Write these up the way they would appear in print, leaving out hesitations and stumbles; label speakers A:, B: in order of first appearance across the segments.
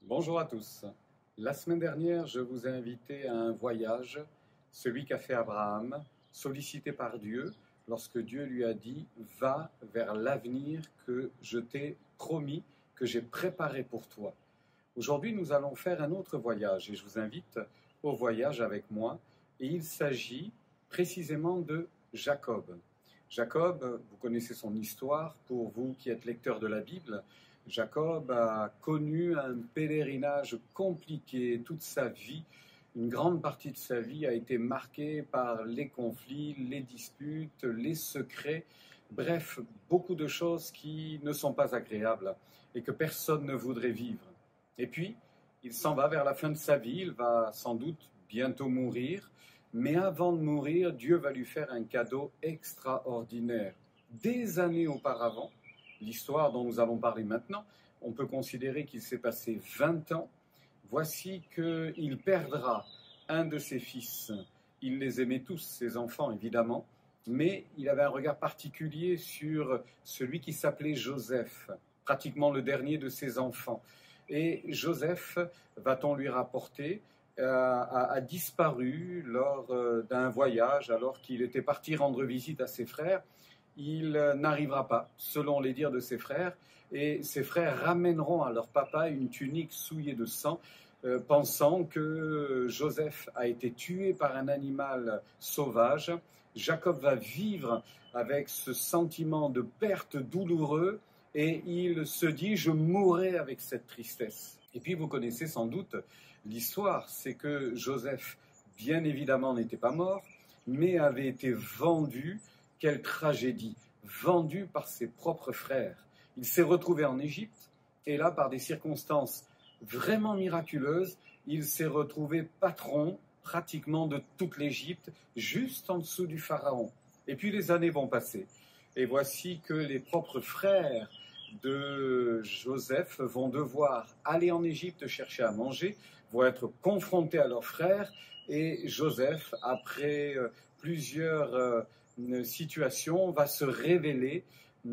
A: Bonjour à tous. La semaine dernière, je vous ai invité à un voyage, celui qu'a fait Abraham, sollicité par Dieu, lorsque Dieu lui a dit « Va vers l'avenir que je t'ai promis, que j'ai préparé pour toi ». Aujourd'hui, nous allons faire un autre voyage et je vous invite au voyage avec moi. Et il s'agit précisément de Jacob. Jacob, vous connaissez son histoire, pour vous qui êtes lecteurs de la Bible. Jacob a connu un pèlerinage compliqué toute sa vie. Une grande partie de sa vie a été marquée par les conflits, les disputes, les secrets. Bref, beaucoup de choses qui ne sont pas agréables et que personne ne voudrait vivre. Et puis, il s'en va vers la fin de sa vie. Il va sans doute bientôt mourir. Mais avant de mourir, Dieu va lui faire un cadeau extraordinaire. Des années auparavant, l'histoire dont nous allons parler maintenant, on peut considérer qu'il s'est passé 20 ans. Voici qu'il perdra un de ses fils. Il les aimait tous, ses enfants évidemment, mais il avait un regard particulier sur celui qui s'appelait Joseph, pratiquement le dernier de ses enfants. Et Joseph, va-t-on lui rapporter, a disparu lors d'un voyage alors qu'il était parti rendre visite à ses frères. Il n'arrivera pas, selon les dires de ses frères, et ses frères ramèneront à leur papa une tunique souillée de sang, pensant que Joseph a été tué par un animal sauvage. Jacob va vivre avec ce sentiment de perte douloureux et il se dit « je mourrai avec cette tristesse ». Et puis vous connaissez sans doute l'histoire, c'est que Joseph, bien évidemment, n'était pas mort, mais avait été vendu. Quelle tragédie! Vendu par ses propres frères. Il s'est retrouvé en Égypte et là, par des circonstances vraiment miraculeuses, il s'est retrouvé patron pratiquement de toute l'Égypte, juste en dessous du pharaon. Et puis les années vont passer. Et voici que les propres frères de Joseph vont devoir aller en Égypte chercher à manger, vont être confrontés à leurs frères. Et Joseph, après plusieurs situation, va se révéler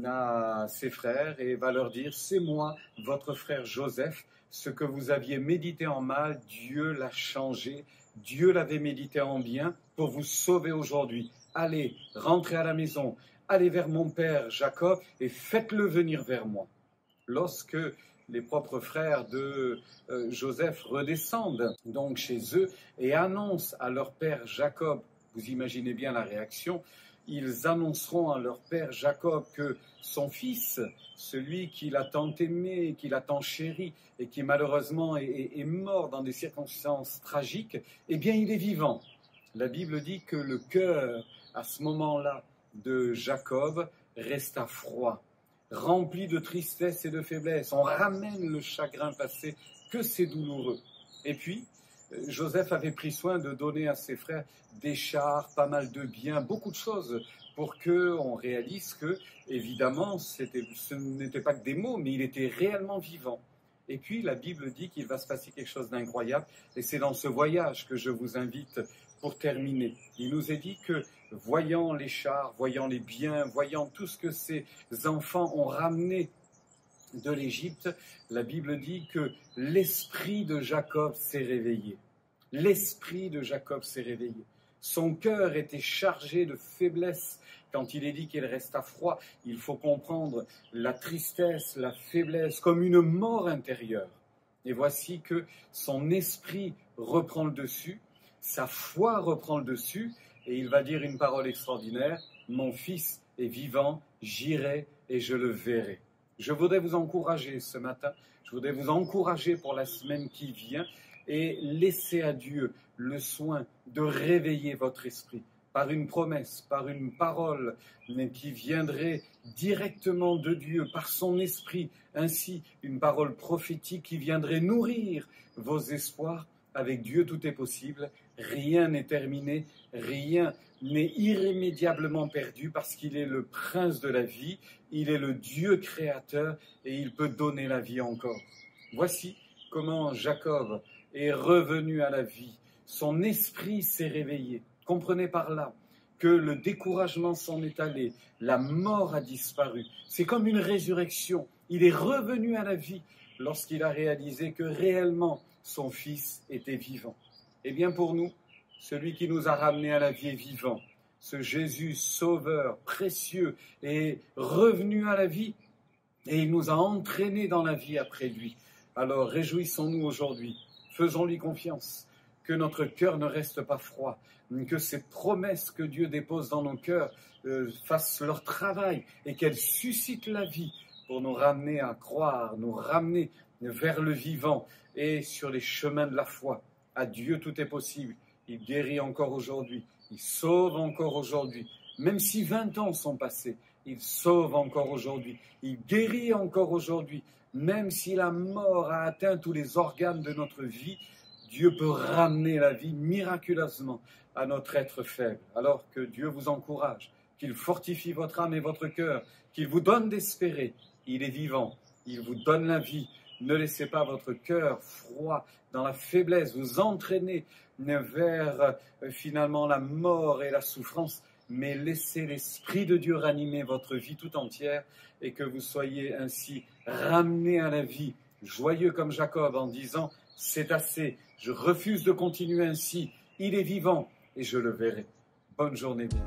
A: à ses frères et va leur dire « C'est moi, votre frère Joseph, ce que vous aviez médité en mal, Dieu l'a changé, Dieu l'avait médité en bien pour vous sauver aujourd'hui. Allez, rentrez à la maison, allez vers mon père Jacob et faites-le venir vers moi. » Lorsque les propres frères de Joseph redescendent donc chez eux et annoncent à leur père Jacob, vous imaginez bien la réaction, ils annonceront à leur père Jacob que son fils, celui qu'il a tant aimé, qu'il a tant chéri et qui malheureusement est mort dans des circonstances tragiques, eh bien il est vivant. La Bible dit que le cœur, à ce moment-là, de Jacob resta froid, rempli de tristesse et de faiblesse. On ramène le chagrin passé, que c'est douloureux. Et puis, Joseph avait pris soin de donner à ses frères des chars, pas mal de biens, beaucoup de choses pour qu'on réalise que, évidemment, ce n'était pas que des mots, mais il était réellement vivant. Et puis, la Bible dit qu'il va se passer quelque chose d'incroyable, et c'est dans ce voyage que je vous invite pour terminer. Il nous est dit que, voyant les chars, voyant les biens, voyant tout ce que ces enfants ont ramené de l'Égypte, la Bible dit que l'esprit de Jacob s'est réveillé. L'esprit de Jacob s'est réveillé. Son cœur était chargé de faiblesse. Quand il est dit qu'il resta froid, il faut comprendre la tristesse, la faiblesse, comme une mort intérieure. Et voici que son esprit reprend le dessus, sa foi reprend le dessus, et il va dire une parole extraordinaire, « Mon fils est vivant, j'irai et je le verrai ». Je voudrais vous encourager ce matin, je voudrais vous encourager pour la semaine qui vient et laisser à Dieu le soin de réveiller votre esprit par une promesse, par une parole qui viendrait directement de Dieu, par son esprit, ainsi une parole prophétique qui viendrait nourrir vos espoirs. Avec Dieu, tout est possible, rien n'est terminé, rien n'est irrémédiablement perdu parce qu'il est le prince de la vie, il est le Dieu créateur et il peut donner la vie encore. Voici comment Jacob est revenu à la vie, son esprit s'est réveillé. Comprenez par là que le découragement s'en est allé, la mort a disparu. C'est comme une résurrection, il est revenu à la vie. lorsqu'il a réalisé que réellement son Fils était vivant. Eh bien pour nous, celui qui nous a ramenés à la vie est vivant. Ce Jésus sauveur, précieux, est revenu à la vie et il nous a entraînés dans la vie après lui. Alors réjouissons-nous aujourd'hui, faisons-lui confiance, que notre cœur ne reste pas froid, que ces promesses que Dieu dépose dans nos cœurs fassent leur travail et qu'elles suscitent la vie pour nous ramener à croire, nous ramener vers le vivant et sur les chemins de la foi. À Dieu tout est possible, il guérit encore aujourd'hui, il sauve encore aujourd'hui, même si 20 ans sont passés, il sauve encore aujourd'hui, il guérit encore aujourd'hui, même si la mort a atteint tous les organes de notre vie, Dieu peut ramener la vie miraculeusement à notre être faible. Alors que Dieu vous encourage, qu'il fortifie votre âme et votre cœur, qu'il vous donne d'espérer. Il est vivant, il vous donne la vie. Ne laissez pas votre cœur froid dans la faiblesse vous entraîner vers finalement la mort et la souffrance, mais laissez l'Esprit de Dieu ranimer votre vie tout entière et que vous soyez ainsi ramenés à la vie, joyeux comme Jacob en disant « C'est assez, je refuse de continuer ainsi, il est vivant et je le verrai ». Bonne journée bien.